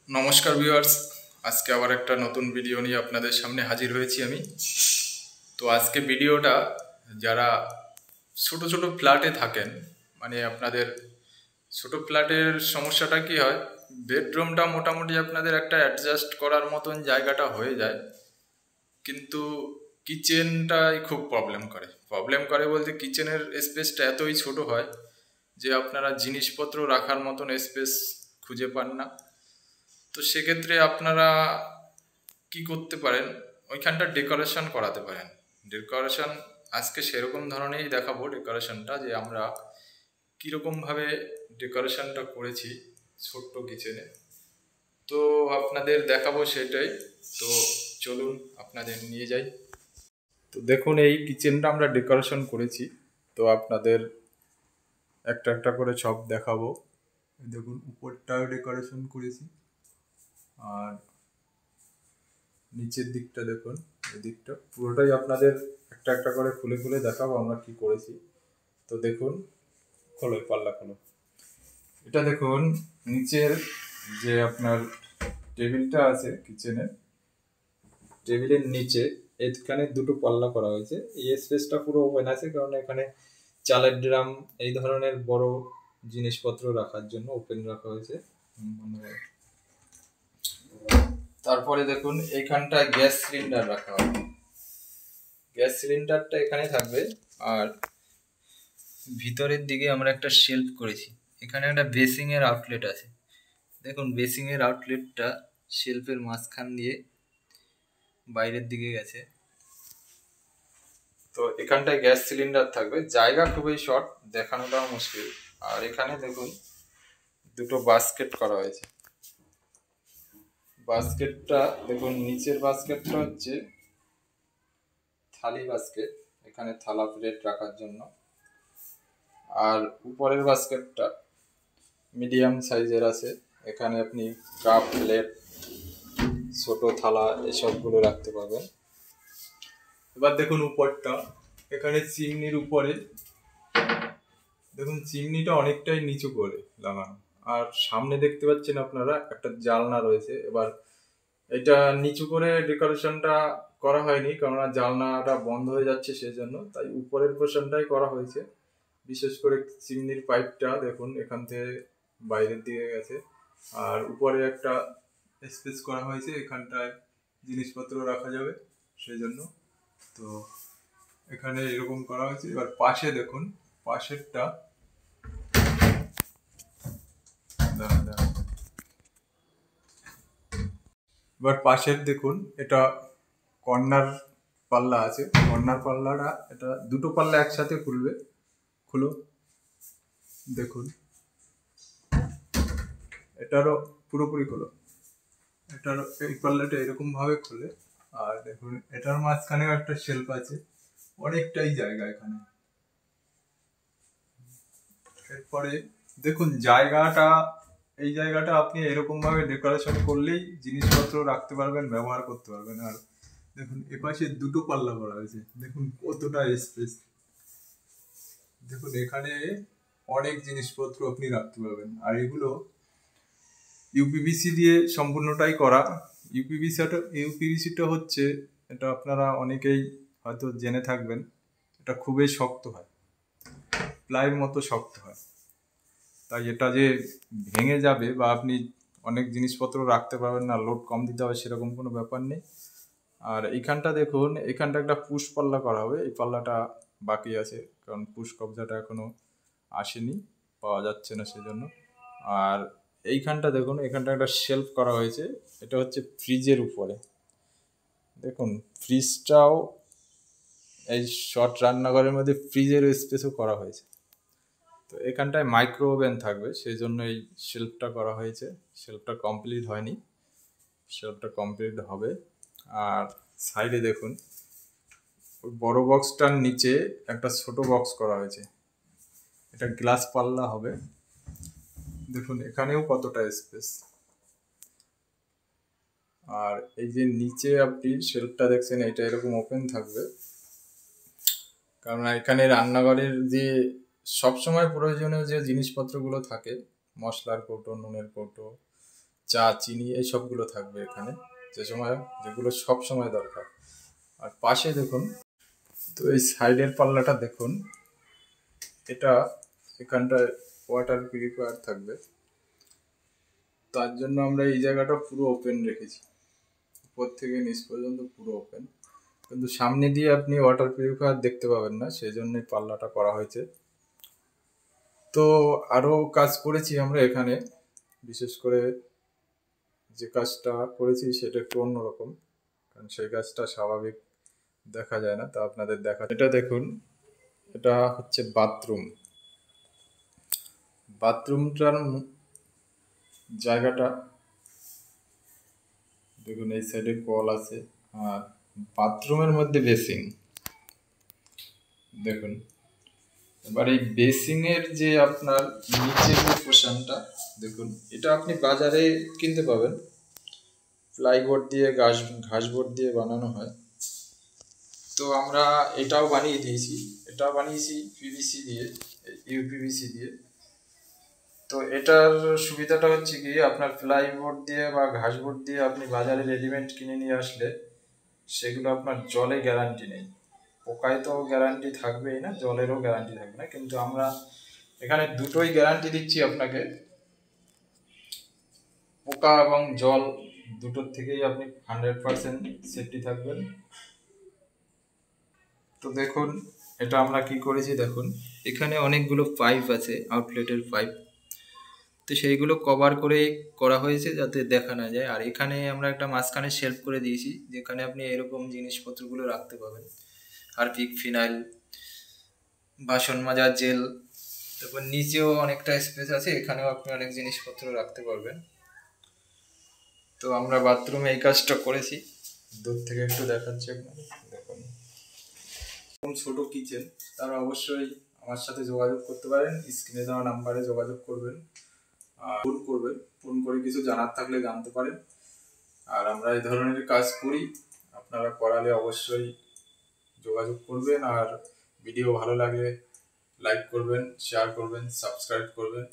নমস্কার ভিউয়ার্স, আজকে আবার একটা নতুন ভিডিও নিয়ে আপনাদের সামনে হাজির হয়েছি আমি। তো আজকে ভিডিওটা যারা ছোট ছোট ফ্ল্যাটে থাকেন, মানে আপনাদের ছোট ফ্ল্যাটের সমস্যাটা কি হয়, বেডরুমটা মোটামুটি আপনাদের একটা অ্যাডজাস্ট করার মতন জায়গাটা হয়ে যায়, কিন্তু কিচেনটাই খুব প্রবলেম করে বলতে কিচেনের স্পেসটা এতই ছোট হয় যে আপনারা জিনিসপত্র রাখার মতন স্পেস খুঁজে পান না। তো সেক্ষেত্রে আপনারা কি করতে পারেন, ওইখানটা ডেকোরেশন করাতে পারেন। ডেকোরেশন আজকে সেরকম ধরনেরই দেখাবো ডেকোরেশনটা, যে আমরা কীরকমভাবে ডেকোরেশনটা করেছি ছোট্ট কিচেনে, তো আপনাদের দেখাবো সেটাই। তো চলুন আপনাদের নিয়ে যাই। তো দেখুন, এই কিচেনটা আমরা ডেকোরেশন করেছি, তো আপনাদের একটা একটা করে সব দেখাবো। দেখুন, উপরটাও ডেকোরেশন করেছি, আর নিচের দিকটা দেখুন, এই দিকটা পুরোটাই আপনাদের একটা একটা করে খুলে খুলে দেখাবো আমরা কি করেছি। তো দেখুন, খোলো পাল্লা খোলো। এটা দেখুন, নিচের যে আপনার টেবিলটা আছে কিচেনের, টেবিলের নিচে এখানে দুটো পাল্লা করা হয়েছে। এই স্পেসটা পুরো ওপেন আছে, কারণ এখানে চালের ড্রাম এই ধরনের বড় জিনিসপত্র রাখার জন্য ওপেন রাখা হয়েছে। তারপরে দেখুন, এইখানটায় গ্যাস সিলিন্ডার রাখা হবে। গ্যাস সিলিন্ডারটা এখানে থাকবে, আর ভিতরের দিকে আমরা একটা শেলফ করেছি। এখানে একটা বেসিং এর আউটলেট আছে। দেখুন, বেসিং এর আউটলেটটা শেলফের মাঝখান দিয়ে বাইরের দিকে গেছে। তো এখানটায় গ্যাস সিলিন্ডার থাকবে, জায়গা খুবই শর্ট, দেখানোটাও মুশকিল। আর এখানে দেখুন, দুটো বাস্কেট করা হয়েছে। বাস্কেটটা দেখুন, নিচের বাস্কেটটা হচ্ছে থালি বাস্কেট, এখানে থালা প্লেট রাখার জন্য। আর উপরের বাস্কেটটা মিডিয়াম সাইজের আছে, এখানে আপনি কাপ প্লেট ছোট থালা এসবগুলো রাখতে পারবেন। এবার দেখুন উপরটা, এখানে চিমনির উপরে দেখুন, চিমনিটা অনেকটাই নিচু করে লাগানো। আর সামনে দেখতে পাচ্ছেন আপনারা একটা জানলা রয়েছে। এবার এটা নিচু করে ডেকোরেশনটা করা হয়নি, কারণ জানলাটা বন্ধ হয়ে যাচ্ছে সেজন্য, তাই উপরের পোর্শনটাই করা হয়েছে। বিশেষ করে চিমনির পাইপটা দেখুন এখান থেকে বাইরের দিকে গেছে, আর উপরে একটা স্পেস করা হয়েছে, এখানটায় জিনিসপত্র রাখা যাবে সেই জন্য। তো এখানে এরকম করা হয়েছে। এবার পাশে দেখুন, পাশেরটা এবার পাশের দেখুন, এটা কর্নার পাল্লা আছে। কর্নার পাল্লাটা, এটা দুটো পাল্লা একসাথে খুলবে। খুলো, দেখুন এটারও পুরোপুরি খোলো। এটার এই পাল্লাটা এরকম ভাবে খুলে। আর দেখুন, এটার মাঝখানেও একটা শেলফ আছে, অনেকটাই জায়গা এখানে। এরপরে দেখুন জায়গাটা, এই জায়গাটা আপনি এরকম ভাবে ডেকোরেশন করলেই জিনিসপত্র রাখতে পারবেন, ব্যবহার করতে পারবেন। আর দেখুন, এপাশে দুটো পাল্লা করা হয়েছে, দেখুন কতটা স্পেস। দেখুন এখানে অনেক জিনিসপত্র আপনি রাখতে পারবেন। আর এগুলো ইউপিভিসি দিয়ে সম্পূর্ণটাই করা। ইউপিভিসিটা হচ্ছে, এটা আপনারা অনেকেই হয়তো জেনে থাকবেন, এটা খুবই শক্ত হয়, প্লাইয়ের মতো শক্ত হয়। তাই এটা যে ভেঙে যাবে বা আপনি অনেক জিনিসপত্র রাখতে পারবেন না, লোড কম দিতে হবে সেরকম কোনো ব্যাপার নেই। আর এইখানটা দেখুন, এখানটা একটা পুশ পাল্লা করা হবে। এই পাল্লাটা বাকি আছে, কারণ পুশ কবজাটা এখনো আসেনি, পাওয়া যাচ্ছে না সেজন্য। আর এইখানটা দেখুন, এখানটা একটা শেলফ করা হয়েছে, এটা হচ্ছে ফ্রিজের উপরে। দেখুন ফ্রিজটাও, এই শর্ট রান্নাঘরের মধ্যে ফ্রিজের স্পেসও করা হয়েছে। তো এখানটায় মাইক্রো ওভেন থাকবে, সেই জন্য এই শেলফটা করা হয়েছে। শেলফটা কমপ্লিট হয়নি, শেলফটা কমপ্লিট হবে। আর সাইডে দেখুন, ওই বড় বক্সটার নিচে একটা ছোট বক্স করা হয়েছে, এটা গ্লাস পাল্লা হবে। দেখুন এখানেও কতটা স্পেস। আর এই যে নিচে আপনি শেলফটা দেখছেন, এটা এরকম ওপেন থাকবে, কারণ এখানে রান্নাঘরের যে সবসময় প্রয়োজনীয় যে জিনিসপত্রগুলো থাকে, মশলার কৌটো, নুনের কৌটো, চা, চিনি এই সবগুলো থাকবে এখানে, যেগুলো সব সময় দরকার। আর পাশে দেখুন, তো এই সাইডের পাল্লাটা দেখুন, এটা এখানটায় ওয়াটার পিউরিফায়ার থাকবে। তার জন্য আমরা এই জায়গাটা পুরো ওপেন রেখেছি, উপর থেকে নিচ পর্যন্ত পুরো ওপেন, কিন্তু সামনে দিয়ে আপনি ওয়াটার পিউরিফায়ার দেখতে পাবেন না, সেই জন্যই পাল্লাটা করা হয়েছে। তো আরও কাজ করেছি আমরা এখানে, বিশেষ করে যে কাজটা করেছি সেটা একটু অন্যরকম, কারণ সেই কাজটা স্বাভাবিক দেখা যায় না, তা আপনাদের এটা দেখুন, এটা হচ্ছে বাথরুমটার জায়গাটা দেখুন, এই সাইডে কল আছে, আর বাথরুমের মধ্যে বেসিং দেখুন। এবার এই বেসিং এর যে আপনার নিচের যে পোর্শনটা দেখুন, এটা আপনি বাজারে কিনতে পাবেন, প্লাইবোর্ড দিয়ে ঘাসবোর্ড দিয়ে বানানো হয়। তো আমরা এটাও বানিয়েছি পিভিসি দিয়ে, ইউপিভিসি দিয়ে। তো এটার সুবিধাটা হচ্ছে কি, আপনার প্লাইবোর্ড দিয়ে বা ঘাসবোর্ড দিয়ে আপনি বাজারে রেডিমেড কিনে নিয়ে আসলে সেগুলো আপনার জলে গ্যারান্টি নেই, পোকায় তো গ্যারান্টি থাকবেই না, জলেরও গ্যারান্টি থাকবে না, কিন্তু আমরা এখানে দুটোই গ্যারান্টি দিচ্ছি আপনাকে, পোকা এবং জল দুটোর থেকেই আপনি 100% সেফটি থাকবেন। তো দেখুন, এটা আমরা কি করেছি দেখুন, এখানে অনেকগুলো পাইপ আছে, আউটলেটের পাইপ, তো সেইগুলো কভার করে করা হয়েছে যাতে দেখা না যায়। আর এখানে আমরা একটা মাঝখানে শেলফ করে দিয়েছি, যেখানে আপনি এরকম জিনিসপত্রগুলো রাখতে পাবেন, হারপিক, ফিনাইল, বাসন মাজার জেল। তারপর নিচেও অনেকটা স্পেস আছে, এখানেও আপনি অনেক জিনিসপত্র রাখতে পারবেন। তো আমরা বাথরুমে এই কাজটা করেছি, দূর থেকে একটু দেখাচ্ছি আপনাকে দেখুন। ছোট কিচেন, তারা অবশ্যই আমার সাথে যোগাযোগ করতে পারেন, স্ক্রিনে দেওয়া নাম্বারে যোগাযোগ করবেন, ফোন করে কিছু জানার থাকলে জানতে পারেন। আর আমরা এই ধরনের কাজ করি, আপনারা করালে অবশ্যই যোগাযোগ করবেন। আর ভিডিও ভালো লাগলে লাইক করবেন, শেয়ার করবেন, সাবস্ক্রাইব করবেন।